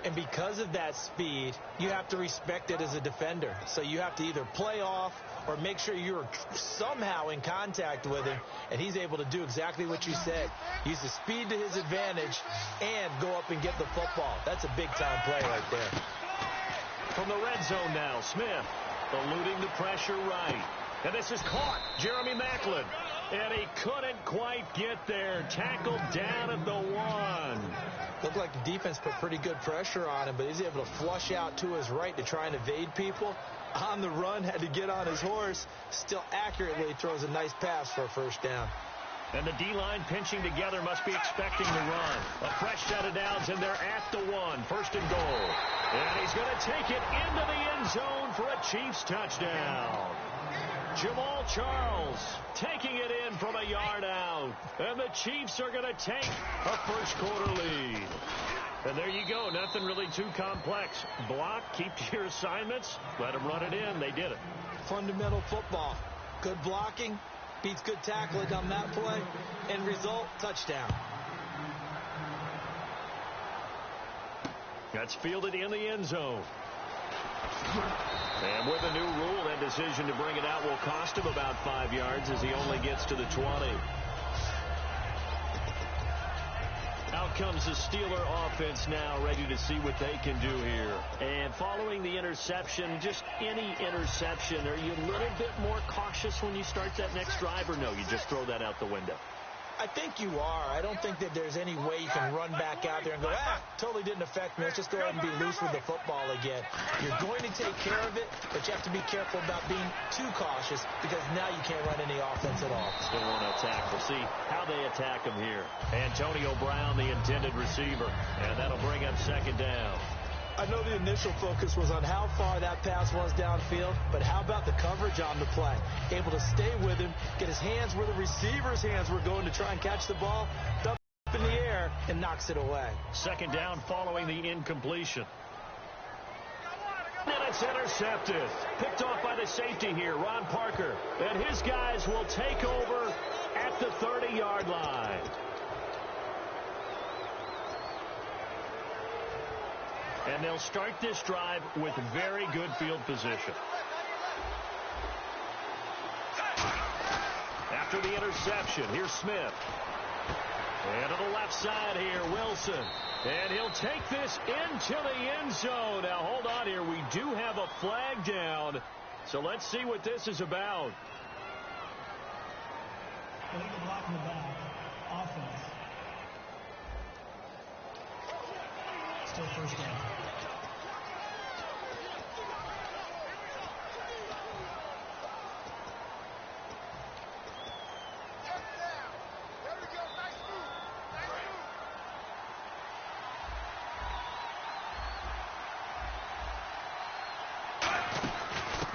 And because of that speed, you have to respect it as a defender. So you have to either play off or make sure you're somehow in contact with him, and he's able to do exactly what you said. Use the speed to his advantage and go up and get the football. That's a big-time play right there. From the red zone now, Smith eluding the pressure right. And this is caught. Jeremy Maclin. And he couldn't quite get there. Tackled down at the 1. Looked like the defense put pretty good pressure on him, but he's able to flush out to his right to try and evade people. On the run, had to get on his horse. Still accurately throws a nice pass for a first down. And the D-line pinching together must be expecting the run. A fresh set of downs, and they're at the 1. First and goal. And he's going to take it into the end zone for a Chiefs touchdown. Jamal Charles taking it in from a yard out. And the Chiefs are going to take a first-quarter lead. And there you go. Nothing really too complex. Block, keep to your assignments, let them run it in. They did it. Fundamental football. Good blocking. Beats good tackling on that play. End result, touchdown. That's fielded in the end zone. And with a new rule, that decision to bring it out will cost him about 5 yards as he only gets to the 20. Out comes the Steeler offense now, ready to see what they can do here. And following the interception, just any interception, are you a little bit more cautious when you start that next drive, or no, you just throw that out the window? I think you are. I don't think that there's any way you can run back out there and go, totally didn't affect me. Let's just go ahead and be loose with the football again. You're going to take care of it, but you have to be careful about being too cautious because now you can't run any offense at all. Still want to attack. We'll see how they attack him here. Antonio Brown, the intended receiver, and that'll bring up second down. I know the initial focus was on how far that pass was downfield, but how about the coverage on the play? Able to stay with him, get his hands where the receiver's hands were going to try and catch the ball, dump in the air, and knocks it away. Second down following the incompletion. And it's intercepted. Picked off by the safety here, Ron Parker. And his guys will take over at the 30-yard line. And they'll start this drive with very good field position. After the interception, here's Smith. And to the left side here, Wilson. And he'll take this into the end zone. Now, hold on here. We do have a flag down. So let's see what this is about. Illegal block in the back. Offense. Still first down.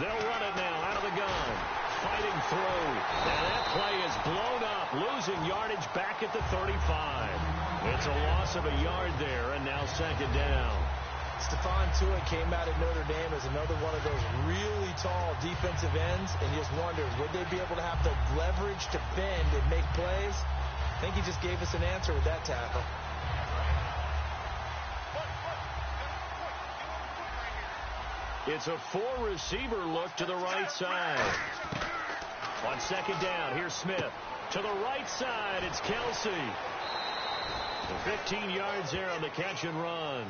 They'll run it now out of the gun. Fighting through. And that play is blown up. Losing yardage back at the 35. It's a loss of a yard there, and now second down. Stephon Tuitt came out of Notre Dame as another one of those really tall defensive ends, and you just wondered, would they be able to have the leverage to bend and make plays? I think he just gave us an answer with that tackle. It's a four-receiver look to the right side. On second down, here's Smith. To the right side, it's Kelsey. 15 yards there on the catch and run.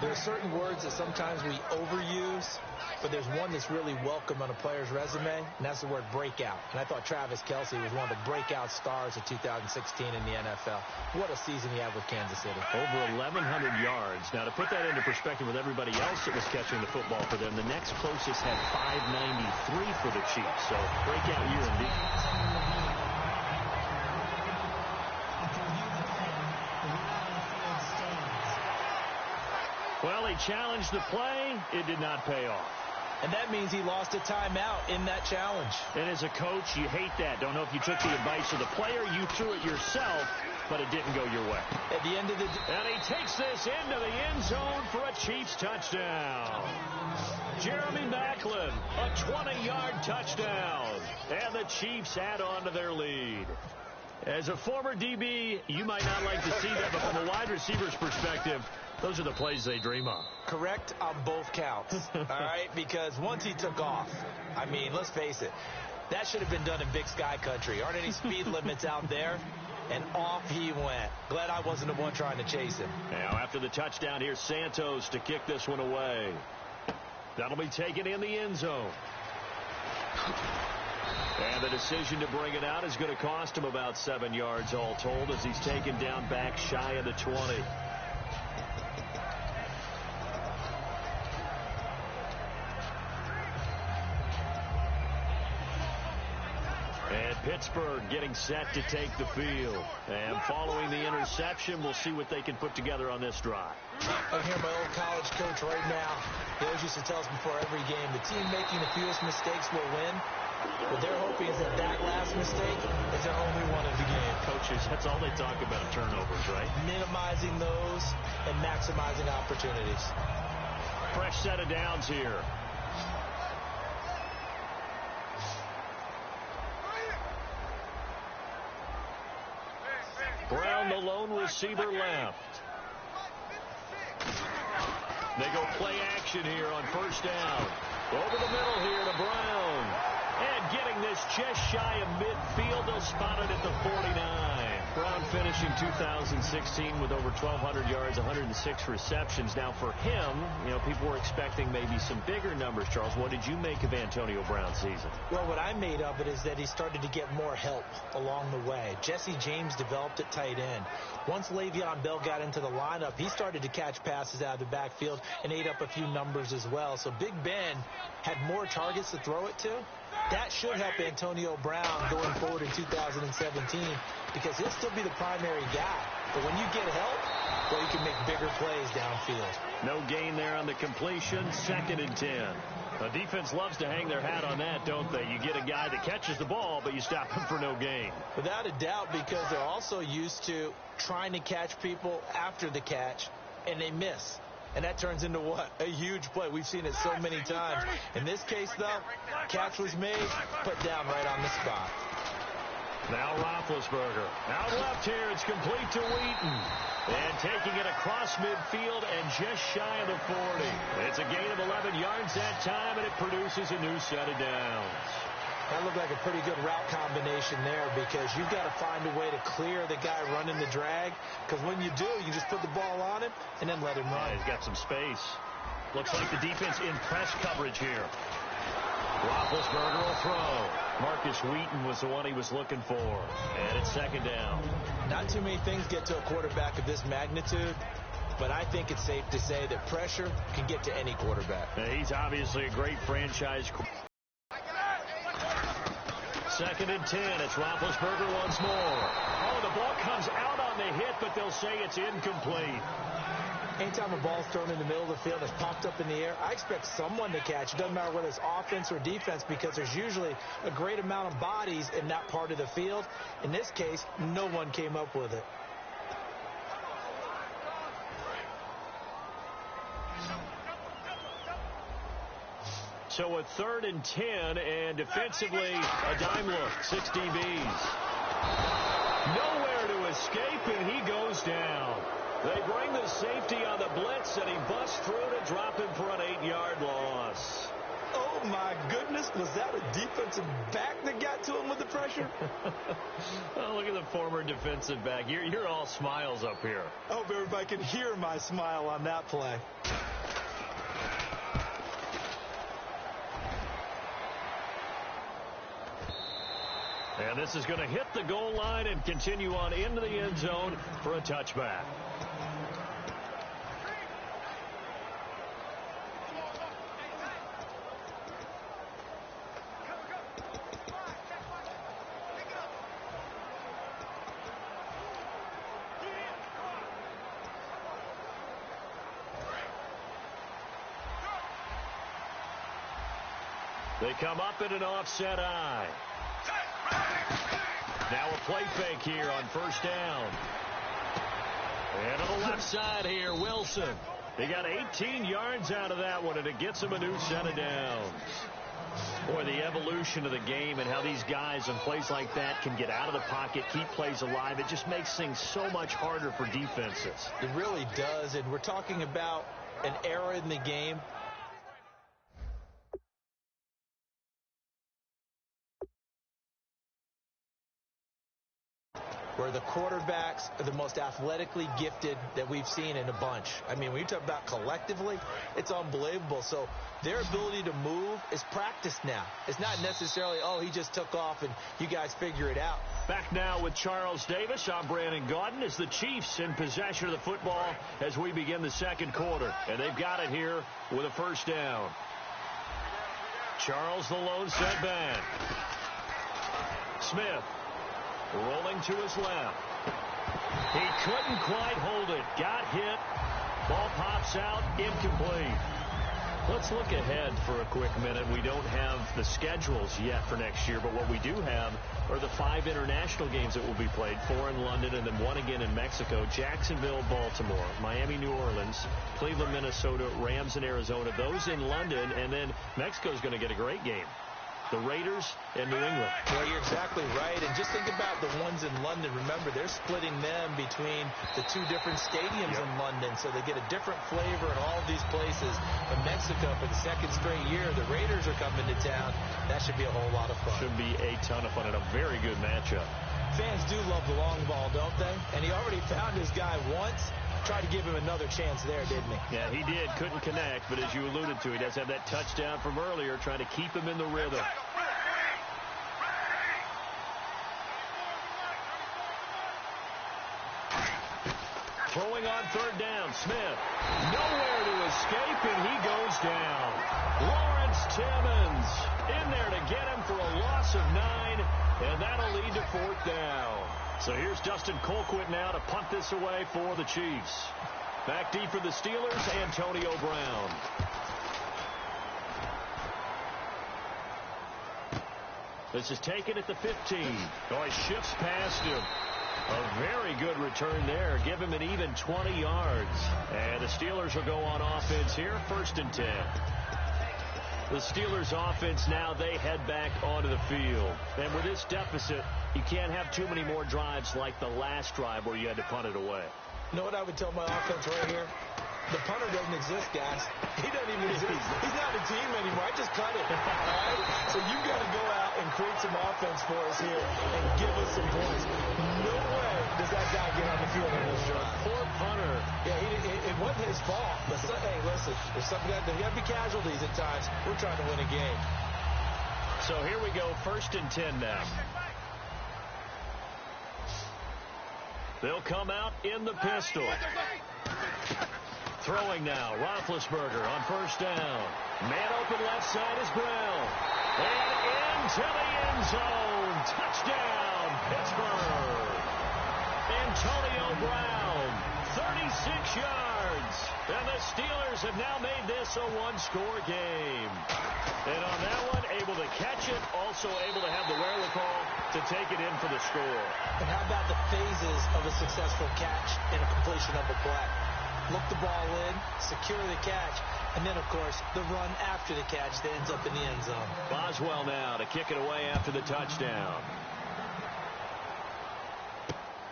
There are certain words that sometimes we overuse, but there's one that's really welcome on a player's resume, and that's the word breakout. And I thought Travis Kelsey was one of the breakout stars of 2016 in the NFL. What a season he had with Kansas City. Over 1,100 yards. Now, to put that into perspective with everybody else that was catching the football for them, the next closest had 593 for the Chiefs. So, breakout year indeed. Well, he challenged the play. It did not pay off. And that means he lost a timeout in that challenge. And as a coach, you hate that. Don't know if you took the advice of the player. You threw it yourself, but it didn't go your way. At the end of the and he takes this into the end zone for a Chiefs touchdown. Jeremy Maclin, a 20-yard touchdown. And the Chiefs add on to their lead. As a former DB, you might not like to see that, but from a wide receiver's perspective, Those are the plays they dream of. Correct on both counts, all right? Because once he took off, I mean, let's face it, that should have been done in Big Sky country. Aren't any speed limits out there? And off he went. Glad I wasn't the one trying to chase him. Now after the touchdown, here's Santos to kick this one away. That'll be taken in the end zone. And the decision to bring it out is going to cost him about 7 yards all told as he's taken down back shy of the 20. And Pittsburgh getting set to take the field. And following the interception, we'll see what they can put together on this drive. I hear my old college coach right now. He always used to tell us before every game, the team making the fewest mistakes will win. What they're hoping is that that last mistake is their only one of the game. Coaches, that's all they talk about, turnovers, right? Minimizing those and maximizing opportunities. Fresh set of downs here. Brown, the lone receiver, left. They go play action here on first down. Over the middle here to Brown. And getting this just shy of midfield. They'll spot it at the 49. Brown finishing 2016 with over 1,200 yards, 106 receptions. Now for him, you know, people were expecting maybe some bigger numbers, Charles. What did you make of Antonio Brown's season? Well, what I made of it is that he started to get more help along the way. Jesse James developed at tight end. Once Le'Veon Bell got into the lineup, he started to catch passes out of the backfield and ate up a few numbers as well. So Big Ben had more targets to throw it to. That should help Antonio Brown going forward in 2017 because he'll still be the primary guy. But when you get help, well, you can make bigger plays downfield. No gain there on the completion. 2nd and 10. The defense loves to hang their hat on that, don't they? You get a guy that catches the ball, but you stop him for no gain. Without a doubt, because they're also used to trying to catch people after the catch, and they miss. And that turns into what? A huge play. We've seen it so many times. In this case, though, catch was made, put down right on the spot. Now Roethlisberger. Out left here, it's complete to Wheaton. And taking it across midfield and just shy of the 40. It's a gain of 11 yards that time, and it produces a new set of downs. That looked like a pretty good route combination there because you've got to find a way to clear the guy running the drag. Because when you do, you just put the ball on him and then let him run. Yeah, he's got some space. Looks like the defense in press coverage here. Roethlisberger will throw. Marcus Wheaton was the one he was looking for. And it's 2nd down. Not too many things get to a quarterback of this magnitude, but I think it's safe to say that pressure can get to any quarterback. He's obviously a great franchise quarterback. 2nd and 10. It's Roethlisberger once more. Oh, the ball comes out on the hit, but they'll say it's incomplete. Anytime a ball's thrown in the middle of the field, it's popped up in the air, I expect someone to catch. It doesn't matter whether it's offense or defense because there's usually a great amount of bodies in that part of the field. In this case, no one came up with it. So a 3rd and 10, and defensively, a dime look, 6 DBs. Nowhere to escape, and he goes down. They bring the safety on the blitz, and he busts through to drop him for an 8-yard loss. Oh, my goodness. Was that a defensive back that got to him with the pressure? Oh, look at the former defensive back. You're all smiles up here. I hope everybody can hear my smile on that play. And this is going to hit the goal line and continue on into the end zone for a touchback. They come up in an offset eye. Now a play fake here on first down. And on the left side here, Wilson. He got 18 yards out of that one, and it gets him a new set of downs. Boy, the evolution of the game and how these guys in plays like that can get out of the pocket, keep plays alive, it just makes things so much harder for defenses. It really does, and we're talking about an era in the game where the quarterbacks are the most athletically gifted that we've seen in a bunch. I mean, when you talk about collectively, it's unbelievable. So their ability to move is practiced now. It's not necessarily, oh, he just took off and you guys figure it out. Back now with Charles Davis. I'm Brandon Gaudin as the Chiefs in possession of the football as we begin the second quarter. And they've got it here with a first down. Charles the lone setback. Smith rolling to his left. He couldn't quite hold it. Got hit. Ball pops out. Incomplete. Let's look ahead for a quick minute. We don't have the schedules yet for next year, but what we do have are the 5 international games that will be played, 4 in London and then 1 again in Mexico. Jacksonville, Baltimore, Miami, New Orleans, Cleveland, Minnesota, Rams, and Arizona. Those in London, and then Mexico's going to get a great game. The Raiders and New England. Well, you're exactly right. And just think about the ones in London. Remember, they're splitting them between the 2 different stadiums in London, so they get a different flavor in all of these places. In Mexico, for the 2nd straight year, the Raiders are coming to town. That should be a whole lot of fun. Should be a ton of fun and a very good matchup. Fans do love the long ball, don't they? And he already found his guy once. Tried to give him another chance there, didn't he? Yeah, he did. Couldn't connect, but as you alluded to, he does have that touchdown from earlier, trying to keep him in the rhythm. Throwing on 3rd down, Smith. Nowhere to escape, and he goes down. Lawrence Timmons in there to get him for a loss of 9, and that'll lead to 4th down. So here's Dustin Colquitt now to punt this away for the Chiefs. Back deep for the Steelers, Antonio Brown. This is taken at the 15. Oh, he shifts past him. A very good return there. Give him an even 20 yards. And the Steelers will go on offense here, 1st and 10. The Steelers offense now, they head back onto the field. And with this deficit, you can't have too many more drives like the last drive where you had to punt it away. You know what I would tell my offense right here? The punter doesn't exist, guys. He doesn't even exist. He's not a team anymore. I just cut it. All right? So you've got to go out and create some offense for us here and give us some points. No way does that guy get on the field on this drive. Poor punter. Yeah, it wasn't his fault. But hey, listen, there's got to be casualties at times. We're trying to win a game. So here we go, 1st and 10 now. They'll come out in the pistol. Throwing now, Roethlisberger on 1st down. Man open left side is Brown. And into the end zone. Touchdown, Pittsburgh. Antonio Brown, 36 yards. And the Steelers have now made this a 1-score game. And on that one, able to catch it, also able to have the wherewithal to take it in for the score. And how about the phases of a successful catch and a completion of a play? Look the ball in, secure the catch, and then, of course, the run after the catch that ends up in the end zone. Boswell now to kick it away after the touchdown.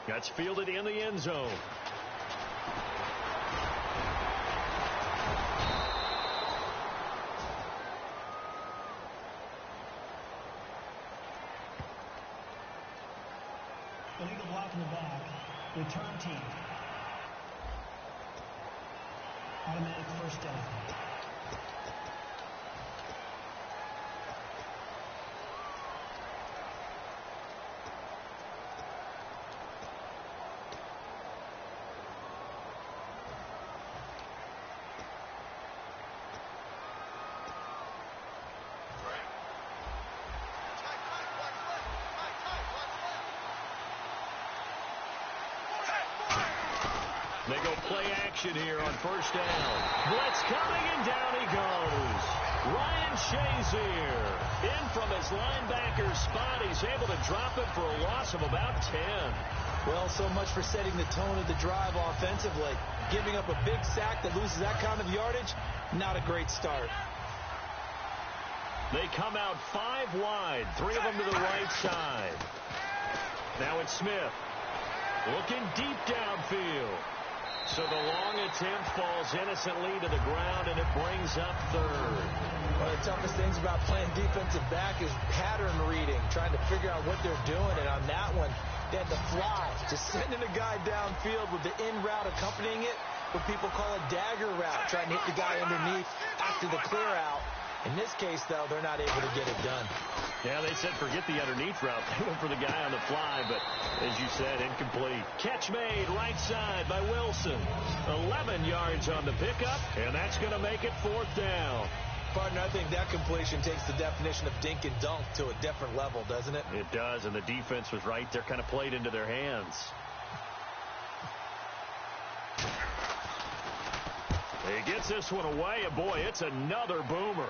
That's fielded in the end zone. Illegal block in the back. Return team. Automatic 1st down. They go play action here on 1st down. Blitz coming, and down he goes. Ryan Shazier in from his linebacker spot. He's able to drop it for a loss of about 10. Well, so much for setting the tone of the drive offensively. Giving up a big sack that loses that kind of yardage, not a great start. They come out 5 wide, 3 of them to the right side. Now it's Smith. Looking deep downfield. So the long attempt falls innocently to the ground, and it brings up third. One of the toughest things about playing defensive back is pattern reading, trying to figure out what they're doing. And on that one, they had to fly, just sending a guy downfield with the in route accompanying it, what people call a dagger route, trying to hit the guy underneath after the clear out. In this case, though, they're not able to get it done. Yeah, they said forget the underneath route. They went for the guy on the fly, but as you said, incomplete. Catch made right side by Wilson. 11 yards on the pickup, and that's going to make it 4th down. Partner, I think that completion takes the definition of dink and dunk to a different level, doesn't it? It does, and the defense was right there, kind of played into their hands. He gets this one away, and boy, it's another boomer.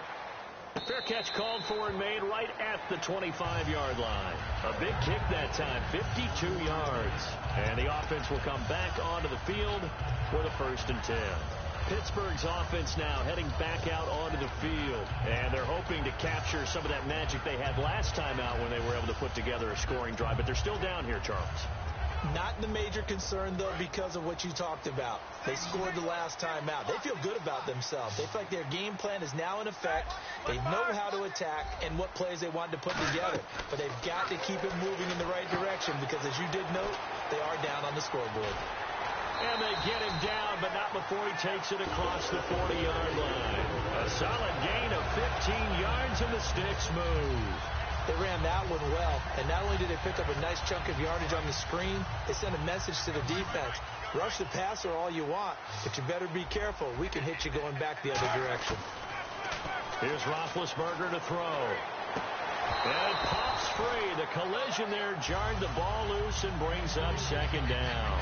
Fair catch called for and made right at the 25-yard line. A big kick that time, 52 yards. And the offense will come back onto the field for the 1st and 10. Pittsburgh's offense now heading back out onto the field. And they're hoping to capture some of that magic they had last time out when they were able to put together a scoring drive. But they're still down here, Charles. Not the major concern, though, because of what you talked about. They scored the last time out. They feel good about themselves. They feel like their game plan is now in effect. They know how to attack and what plays they want to put together. But they've got to keep it moving in the right direction because, as you did note, they are down on the scoreboard. And they get him down, but not before he takes it across the 40-yard line. A solid gain of 15 yards, and the sticks move. They ran that one well, and not only did they pick up a nice chunk of yardage on the screen, they sent a message to the defense. Rush the passer all you want, but you better be careful. We can hit you going back the other direction. Here's Roethlisberger to throw. And it pops free. The collision there jarred the ball loose and brings up 2nd down.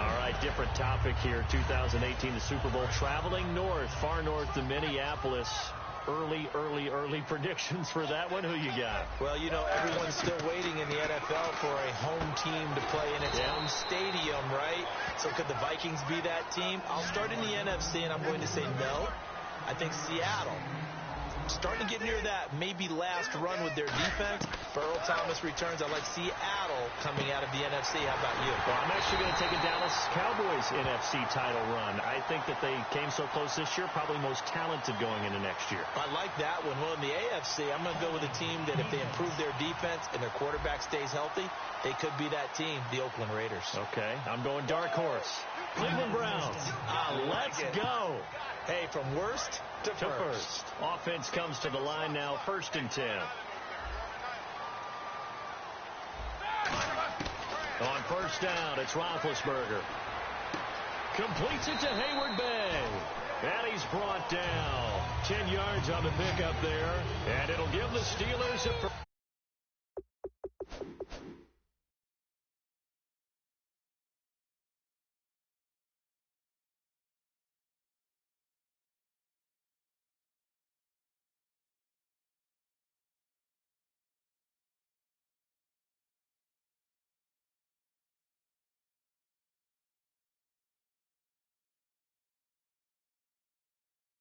All right, different topic here. 2018, the Super Bowl, traveling north, far north to Minneapolis. Early predictions for that one. Who you got? Well, you know, everyone's still waiting in the NFL for a home team to play in its home stadium, right? So could the Vikings be that team? I'll start in the NFC, and I'm going to say no. I think Seattle, starting to get near that maybe last run with their defense. Earl Thomas returns. I like Seattle coming out of the NFC. How about you? Well, I'm actually going to take a Dallas Cowboys NFC title run. I think that they came so close this year, probably most talented going into next year. I like that one. Well, in the AFC, I'm going to go with a team that if they improve their defense and their quarterback stays healthy, they could be that team, the Oakland Raiders. Okay, I'm going dark horse. Cleveland Browns. Let's go. Hey, from worst to first. Offense comes to the line now, 1st and 10. On 1st down, it's Roethlisberger. Completes it to Hayward Bay. And he's brought down. 10 yards on the pickup there. And it'll give the Steelers a